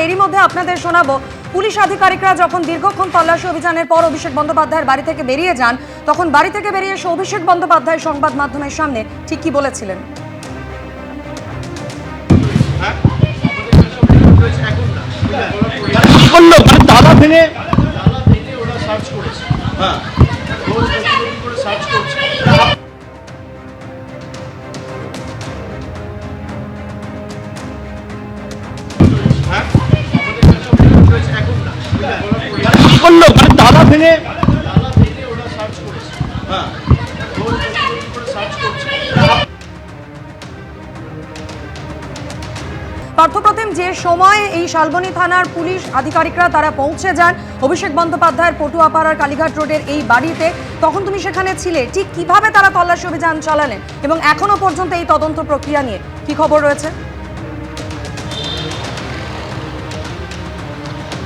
এরই মধ্যে আপনাদের শোনাবো পুলিশ আধিকারিকরা যখন দীর্ঘক্ষণ তল্লাশি অভিযানের পর অভিষেক বন্দ্যোপাধ্যায়ের বাড়ি থেকে বেরিয়ে যান, তখন বাড়ি থেকে বেরিয়ে এসে অভিষেক বন্দ্যোপাধ্যায় সংবাদ মাধ্যমের সামনে ঠিক কি বলেছিলেন। তালা ভেঙে ওরা সার্চ করেছে, সার্চ করছে। কি করলো তালা ভেঙে ওরা সার্চ করেছে, সার্চ করছে। পার্থপ্রতিম, যে সময় এই শালবনী থানার পুলিশ আধিকারিকরা তারা পৌঁছে যান অভিষেক বন্দ্যোপাধ্যায়ের পটুয়াপাড়ার কালীঘাট রোডের এই বাড়িতে, তখন তুমি সেখানে ছিলে, ঠিক কিভাবে তারা তল্লাশি অভিযান চালালেন এবং এখনো পর্যন্ত এই তদন্ত প্রক্রিয়া নিয়ে কি খবর রয়েছে?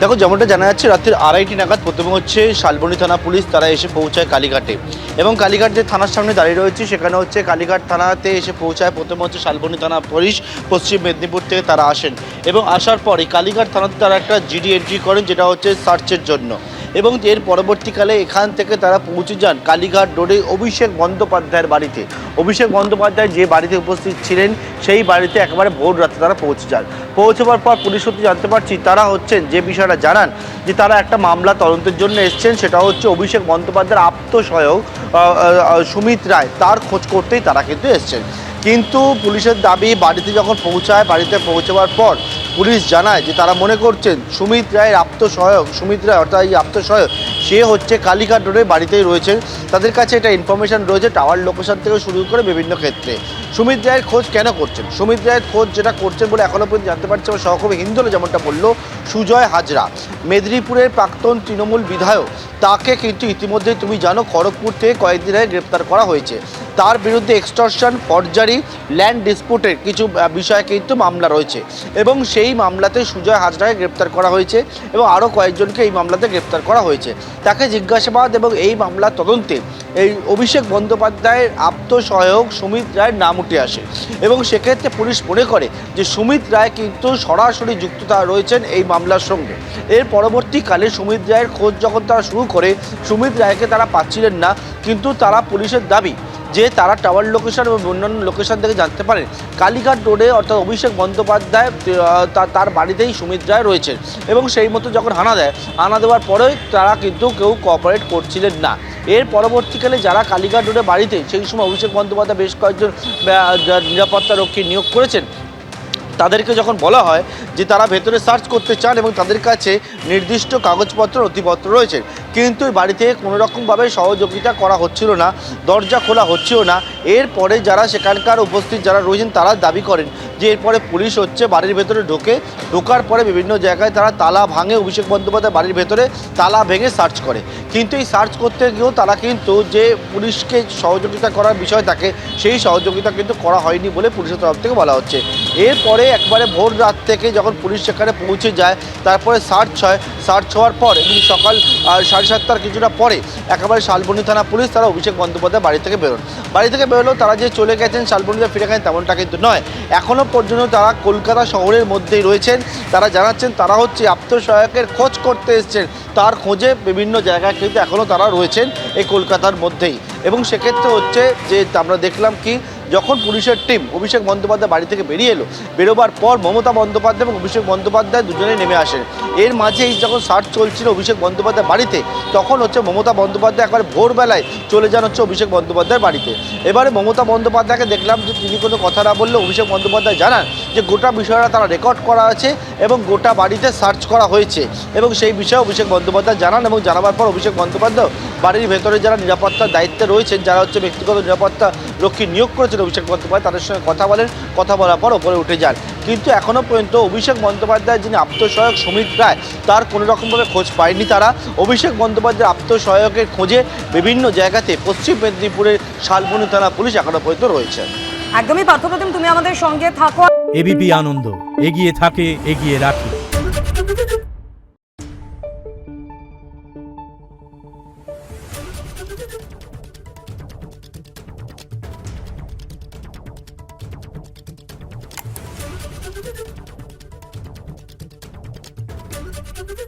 দেখো, যেমনটা জানা যাচ্ছে রাত্রি 2:30 নাগাদ প্রথমে হচ্ছে শালবনী থানা পুলিশ তারা এসে পৌঁছায় কালীঘাটে, এবং কালীঘাট যে থানার সামনে দাঁড়িয়ে রয়েছে সেখানে হচ্ছে কালীঘাট থানাতে এসে পৌঁছায় প্রথমে হচ্ছে শালবনী থানা পুলিশ পশ্চিম মেদিনীপুর থেকে তারা আসেন, এবং আসার পরে কালীঘাট থানাতে তারা একটা জিডি এন্ট্রি করেন যেটা হচ্ছে সার্চের জন্য, এবং এর পরবর্তীকালে এখান থেকে তারা পৌঁছে যান কালীঘাট রোডে অভিষেক বন্দ্যোপাধ্যায়ের বাড়িতে। অভিষেক বন্দ্যোপাধ্যায় যে বাড়িতে উপস্থিত ছিলেন সেই বাড়িতে একেবারে ভোর রাতে তারা পৌঁছে যান। পৌঁছবার পর পুলিশ সূত্রে জানতে পারছি তারা হচ্ছেন যে বিষয়টা জানান যে তারা একটা মামলা তদন্তের জন্য এসছেন, সেটা হচ্ছে অভিষেক বন্দ্যোপাধ্যায়ের আত্মসহায়ক সুমিত রায়, তার খোঁজ করতেই তারা কিন্তু এসছেন। কিন্তু পুলিশের দাবি বাড়িতে যখন পৌঁছায়, বাড়িতে পৌঁছাবার পর পুলিশ জানায় যে তারা মনে করছেন সুমিত রায়ের আত্মসহায়ক, সুমিত রায় অর্থাৎ এই আত্মসহায়ক সে হচ্ছে কালীঘাট রোডের বাড়িতেই রয়েছেন। তাদের কাছে এটা ইনফরমেশন রয়েছে টাওয়ার লোকেশন থেকে শুরু করে বিভিন্ন ক্ষেত্রে। সুমিত রায়ের খোঁজ কেন করছেন? সুমিত রায়ের খোঁজ যেটা করছেন বলে এখনও পর্যন্ত জানতে পারছি আমার সহকর্মী হিন্দুলে যেমনটা বললো, সুজয় হাজরা মেদিনীপুরের প্রাক্তন তৃণমূল বিধায়ক, তাকে কিন্তু ইতিমধ্যেই তুমি জানো খড়গপুর থেকে কয়েকদিন আগে গ্রেপ্তার করা হয়েছে। তার বিরুদ্ধে এক্সটর্শন, ফরজারি, ল্যান্ড ডিসপুটের কিছু বিষয়ে কিন্তু মামলা রয়েছে, এবং সেই মামলাতে সুজয় হাজরাকে গ্রেপ্তার করা হয়েছে এবং আরও কয়েকজনকে এই মামলাতে গ্রেপ্তার করা হয়েছে। তাকে জিজ্ঞাসাবাদ এবং এই মামলার তদন্তে এই অভিষেক বন্দ্যোপাধ্যায়ের আত্মসহায়ক সুমিত রায়ের নাম উঠে আসে, এবং সেক্ষেত্রে পুলিশ মনে করে যে সুমিত রায় কিন্তু সরাসরি যুক্ততা রয়েছেন এই মামলার সঙ্গে। এর পরবর্তীকালে সুমিত রায়ের খোঁজ যখন তারা শুরু করে, সুমিত রায়কে তারা পাচ্ছিলেন না, কিন্তু তারা পুলিশের দাবি যে তারা টাওয়ার লোকেশন এবং অন্যান্য লোকেশন থেকে জানতে পারেন কালীঘাট রোডে অর্থাৎ অভিষেক বন্দ্যোপাধ্যায় তার বাড়িতেই সুমিত রায় রয়েছেন, এবং সেই মতো যখন হানা দেওয়ার পরেই তারা কিন্তু কেউ কোঅপারেট করছিলেন না। এর পরবর্তীকালে যারা কালীঘাট রোডে বাড়িতে সেই সময় অভিষেক বন্দ্যোপাধ্যায় বেশ কয়েকজন নিরাপত্তা রক্ষী নিয়োগ করেছেন, তাদেরকে যখন বলা হয় যে তারা ভেতরে সার্চ করতে চান এবং তাদের কাছে নির্দিষ্ট কাগজপত্র নথিপত্র রয়েছে, কিন্তু এই বাড়িতে কোনো রকমভাবে সহযোগিতা করা হচ্ছিল না, দরজা খোলা হচ্ছিল না। এরপরে যারা সেখানকার উপস্থিত যারা রয়েছেন তারা দাবি করেন যে এরপরে পুলিশ হচ্ছে বাড়ির ভেতরে ঢোকার পরে বিভিন্ন জায়গায় তারা তালা ভাঙে, অভিষেক বন্দ্যোপাধ্যায় বাড়ির ভেতরে তালা ভেঙে সার্চ করে। কিন্তু এই সার্চ করতে গিয়েও তারা কিন্তু যে পুলিশকে সহযোগিতা করার বিষয় থাকে সেই সহযোগিতা কিন্তু করা হয়নি বলে পুলিশের তরফ থেকে বলা হচ্ছে। এরপরে একবারে ভোর রাত থেকে যখন পুলিশ সেখানে পৌঁছে যায়, তারপরে সার্চ হয়, সার্চ হওয়ার পর এবং সকাল 7:30টার কিছুটা পরে একেবারে শালবনী থানা পুলিশ তারা অভিষেক বন্দ্যোপাধ্যায় বাড়ি থেকে বেরোলেও তারা যে চলে গেছেন শালবনীতে ফিরে গেছেন তেমনটা কিন্তু নয়। এখনও পর্যন্ত তারা কলকাতা শহরের মধ্যেই রয়েছেন। তারা জানাচ্ছেন তারা হচ্ছে আত্মসহায়কের খোঁজ করতে এসছেন, তার খোঁজে বিভিন্ন জায়গায় কিন্তু এখনও তারা রয়েছেন এই কলকাতার মধ্যেই। এবং সেক্ষেত্রে হচ্ছে যে আমরা দেখলাম কি যখন পুলিশের টিম অভিষেক বন্দ্যোপাধ্যায় বাড়ি থেকে বেরোবার পর মমতা বন্দ্যোপাধ্যায় এবং অভিষেক বন্দ্যোপাধ্যায় দুজনেই নেমে আসেন। এর মাঝে যখন সার্চ চলছিল অভিষেক বন্দ্যোপাধ্যায় বাড়িতে, তখন হচ্ছে মমতা বন্দ্যোপাধ্যায় একবার ভোরবেলায় চলে যান হচ্ছে অভিষেক বন্দ্যোপাধ্যায়ের বাড়িতে। এবারে মমতা বন্দ্যোপাধ্যায়কে দেখলাম যে তিনি কোনো কথা না বললে অভিষেক বন্দ্যোপাধ্যায় জানান যে গোটা বিষয়টা তারা রেকর্ড করা আছে এবং গোটা বাড়িতে সার্চ করা হয়েছে, এবং সেই বিষয়ে অভিষেক বন্দ্যোপাধ্যায় জানান। এবং জানাবার পর অভিষেক বন্দ্যোপাধ্যায় বাড়ির ভেতরে যারা নিরাপত্তার দায়িত্বে রয়েছেন, যারা হচ্ছে ব্যক্তিগত নিরাপত্তা রক্ষী নিয়োগ করেছেন অভিষেক বন্দ্যোপাধ্যায়, তাদের সঙ্গে কথা বলেন, কথা বলার পর ওপরে উঠে যান। কিন্তু এখনও পর্যন্ত অভিষেক বন্দ্যোপাধ্যায় যিনি আত্মসহায়ক সুমিত রায়, তার কোনো রকমভাবে খোঁজ পায়নি তারা। অভিষেক বন্দ্যোপাধ্যায়ের আত্মসহায়কের খোঁজে বিভিন্ন জায়গাতে পশ্চিম মেদিনীপুরের শালবনী থানা পুলিশ এখনও পর্যন্ত রয়েছে। একদমই পার্থপ্রতিম, তুমি আমাদের সঙ্গে থাকো। এবিপি আনন্দ এগিয়ে থাকে, এগিয়ে রাখে। না